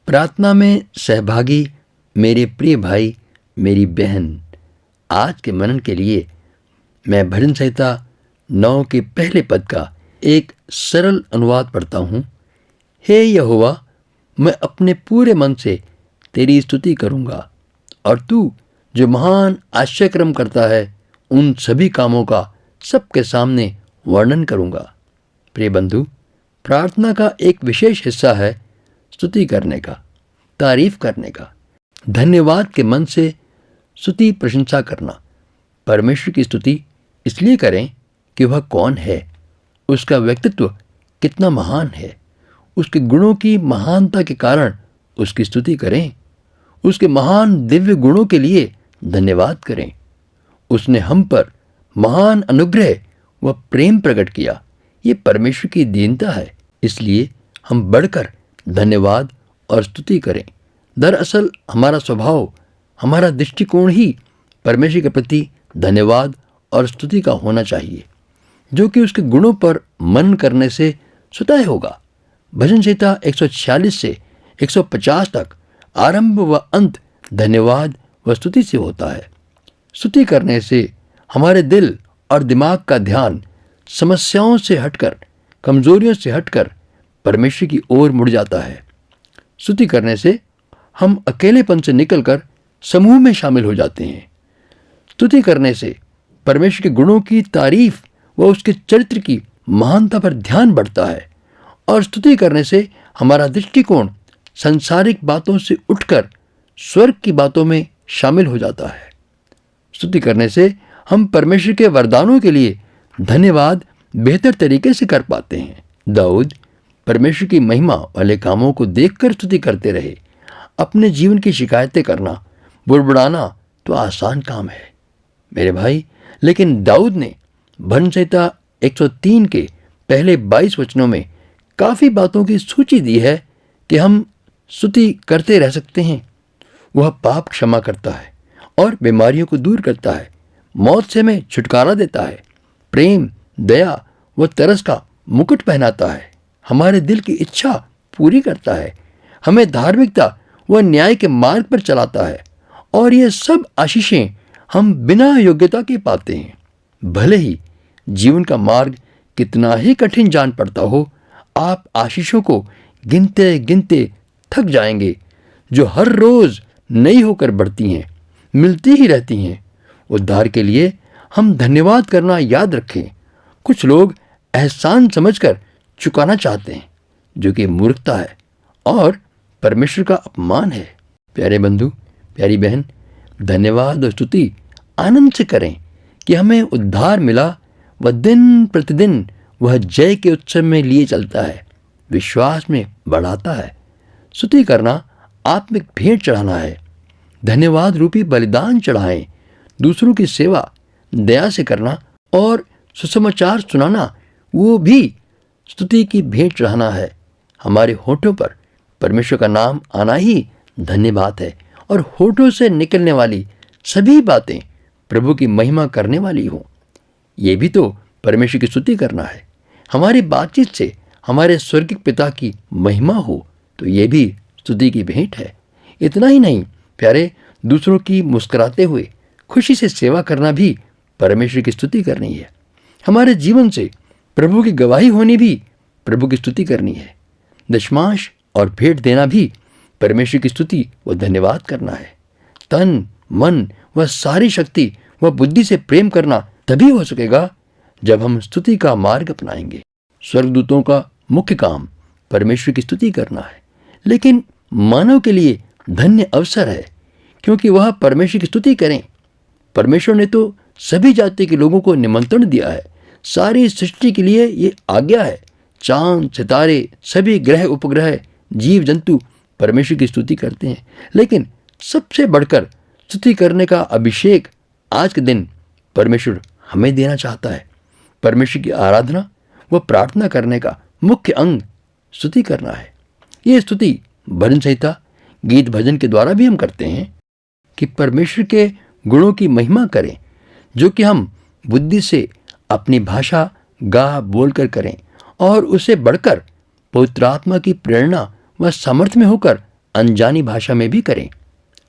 प्रार्थना में सहभागी मेरे प्रिय भाई, मेरी बहन, आज के मनन के लिए मैं भजन संहिता 9 के पहले पद का एक सरल अनुवाद पढ़ता हूँ। हे यहोवा, मैं अपने पूरे मन से तेरी स्तुति करूँगा और तू जो महान आश्चर्यक्रम करता है उन सभी कामों का सबके सामने वर्णन करूँगा। प्रिय बंधु, प्रार्थना का एक विशेष हिस्सा है स्तुति करने का, तारीफ करने का, धन्यवाद के मन से स्तुति प्रशंसा करना। परमेश्वर की स्तुति इसलिए करें कि वह कौन है, उसका व्यक्तित्व कितना महान है, उसके गुणों की महानता के कारण उसकी स्तुति करें, उसके महान दिव्य गुणों के लिए धन्यवाद करें। उसने हम पर महान अनुग्रह व प्रेम प्रकट किया, ये परमेश्वर की दीनता है, इसलिए हम बढ़कर धन्यवाद और स्तुति करें। दरअसल हमारा स्वभाव, हमारा दृष्टिकोण ही परमेश्वर के प्रति धन्यवाद और स्तुति का होना चाहिए, जो कि उसके गुणों पर मन करने से स्वतः होगा। भजन संहिता 146 से 150 तक आरंभ व अंत धन्यवाद व स्तुति से होता है। स्तुति करने से हमारे दिल और दिमाग का ध्यान समस्याओं से हटकर, कमजोरियों से हटकर परमेश्वर की ओर मुड़ जाता है। स्तुति करने से हम अकेलेपन से निकलकर समूह में शामिल हो जाते हैं। स्तुति करने से परमेश्वर के गुणों की तारीफ व उसके चरित्र की महानता पर ध्यान बढ़ता है और स्तुति करने से हमारा दृष्टिकोण सांसारिक बातों से उठकर स्वर्ग की बातों में शामिल हो जाता है। स्तुति करने से हम परमेश्वर के वरदानों के लिए धन्यवाद बेहतर तरीके से कर पाते हैं। दाऊद परमेश्वर की महिमा वाले कामों को देखकर स्तुति करते रहे। अपने जीवन की शिकायतें करना, बुड़बुड़ाना तो आसान काम है मेरे भाई, लेकिन दाऊद ने भजन संहिता 103 के पहले 22 वचनों में काफ़ी बातों की सूची दी है कि हम स्तुति करते रह सकते हैं। वह पाप क्षमा करता है और बीमारियों को दूर करता है, मौत से हमें छुटकारा देता है, प्रेम, दया व तरस का मुकुट पहनाता है, हमारे दिल की इच्छा पूरी करता है, हमें धार्मिकता व न्याय के मार्ग पर चलाता है और ये सब आशीषें हम बिना योग्यता के पाते हैं। भले ही जीवन का मार्ग कितना ही कठिन जान पड़ता हो, आप आशीषों को गिनते गिनते थक जाएंगे, जो हर रोज नई होकर बढ़ती हैं, मिलती ही रहती हैं। उद्धार के लिए हम धन्यवाद करना याद रखें। कुछ लोग एहसान समझकर चुकाना चाहते हैं, जो कि मूर्खता है और परमेश्वर का अपमान है। प्यारे बंधु, प्यारी बहन, धन्यवाद और स्तुति आनंद से करें कि हमें उद्धार मिला व दिन प्रतिदिन वह जय के उत्सव में लिए चलता है, विश्वास में बढ़ाता है। स्तुति करना आत्मिक भेंट चढ़ाना है। धन्यवाद रूपी बलिदान चढ़ाएं। दूसरों की सेवा दया से करना और सुसमाचार सुनाना, वो भी स्तुति की भेंट चढ़ाना है। हमारे होठों पर परमेश्वर का नाम आना ही धन्यवाद है और होठों से निकलने वाली सभी बातें प्रभु की महिमा करने वाली हो। ये भी तो परमेश्वर की स्तुति करना है। हमारी बातचीत से हमारे स्वर्गिक पिता की महिमा हो, तो ये भी स्तुति की भेंट है। इतना ही नहीं प्यारे, दूसरों की मुस्कुराते हुए खुशी से सेवा करना भी परमेश्वर की स्तुति करनी है। हमारे जीवन से प्रभु की गवाही होनी भी प्रभु की स्तुति करनी है। दशमांश और भेंट देना भी परमेश्वर की स्तुति व धन्यवाद करना है। तन, मन व सारी शक्ति व बुद्धि से प्रेम करना तभी हो सकेगा जब हम स्तुति का मार्ग अपनाएंगे। स्वर्गदूतों का मुख्य काम परमेश्वर की स्तुति करना है, लेकिन मानव के लिए धन्य अवसर है क्योंकि वह परमेश्वर की स्तुति करें। परमेश्वर ने तो सभी जाति के लोगों को निमंत्रण दिया है। सारी सृष्टि के लिए ये आज्ञा है। चांद, सितारे, सभी ग्रह उपग्रह, जीव जंतु परमेश्वर की स्तुति करते हैं, लेकिन सबसे बढ़कर स्तुति करने का अभिषेक आज के दिन परमेश्वर हमें देना चाहता है। परमेश्वर की आराधना व प्रार्थना करने का मुख्य अंग स्तुति करना है। ये स्तुति भजन संहिता, गीत भजन के द्वारा भी हम करते हैं कि परमेश्वर के गुणों की महिमा करें, जो कि हम बुद्धि से अपनी भाषा गा बोल कर करें और उसे बढ़कर पवित्र आत्मा की प्रेरणा व सामर्थ्य में होकर अनजानी भाषा में भी करें।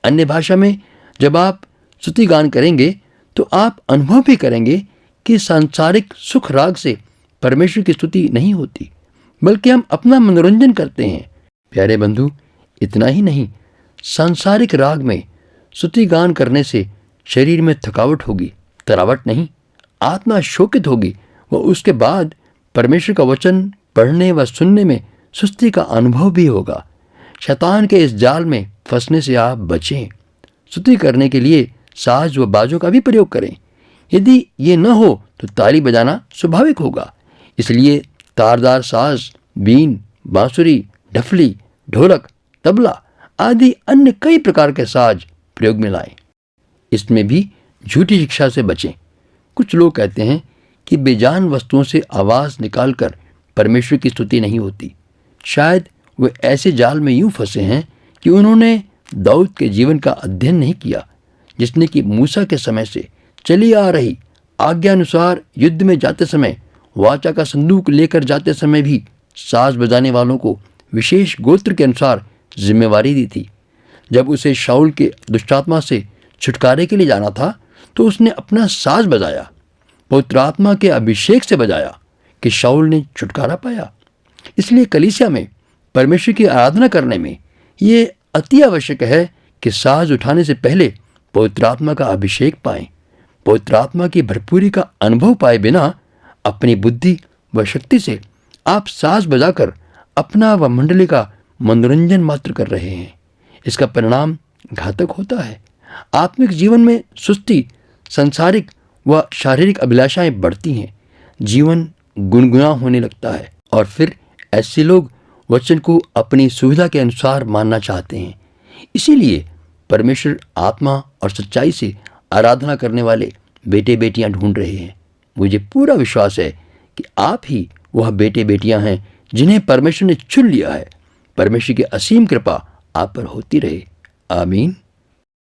अन्य भाषा में जब आप स्तुति गान करेंगे तो आप अनुभव भी करेंगे कि सांसारिक सुख राग से परमेश्वर की स्तुति नहीं होती, बल्कि हम अपना मनोरंजन करते हैं। प्यारे बंधु, इतना ही नहीं, सांसारिक राग में स्तुति गान करने से शरीर में थकावट होगी, तरावट नहीं, आत्मा शोकित होगी व उसके बाद परमेश्वर का वचन पढ़ने व सुनने में सुस्ती का अनुभव भी होगा। शैतान के इस जाल में फंसने से आप बचें। स्तुति करने के लिए साज व बाजों का भी प्रयोग करें। यदि ये न हो तो ताली बजाना स्वाभाविक होगा, इसलिए तारदार साज, बीन, बांसुरी, ढफली, ढोलक, तबला आदि अन्य कई प्रकार के साज प्रयोग में लाएं। इसमें भी झूठी शिक्षा से बचें। कुछ लोग कहते हैं कि बेजान वस्तुओं से आवाज़ निकालकर परमेश्वर की स्तुति नहीं होती। शायद वे ऐसे जाल में यूं फंसे हैं कि उन्होंने दाऊद के जीवन का अध्ययन नहीं किया, जिसने कि मूसा के समय से चली आ रही आज्ञा अनुसार युद्ध में जाते समय, वाचा का संदूक लेकर जाते समय भी साज बजाने वालों को विशेष गोत्र के अनुसार जिम्मेवारी दी थी। जब उसे शाऊल के दुष्टात्मा से छुटकारे के लिए जाना था तो उसने अपना साज बजाया, पवित्र आत्मा के अभिषेक से बजाया कि शाऊल ने छुटकारा पाया। इसलिए कलीसिया में परमेश्वर की आराधना करने में ये अति आवश्यक है कि साज उठाने से पहले पवित्र आत्मा का अभिषेक पाएं। पवित्र आत्मा की भरपूरी का अनुभव पाए बिना अपनी बुद्धि व शक्ति से आप साज बजाकर अपना व मंडली का मनोरंजन मात्र कर रहे हैं। इसका परिणाम घातक होता है। आत्मिक जीवन में सुस्ती, सांसारिक व शारीरिक अभिलाषाएं बढ़ती हैं, जीवन गुनगुना होने लगता है और फिर ऐसे लोग वचन को अपनी सुविधा के अनुसार मानना चाहते हैं। इसीलिए परमेश्वर आत्मा और सच्चाई से आराधना करने वाले बेटे बेटियां ढूंढ रहे हैं। मुझे पूरा विश्वास है कि आप ही वह बेटे बेटियां हैं जिन्हें परमेश्वर ने चुन लिया है। परमेश्वर की असीम कृपा आप पर होती रहे। आमीन।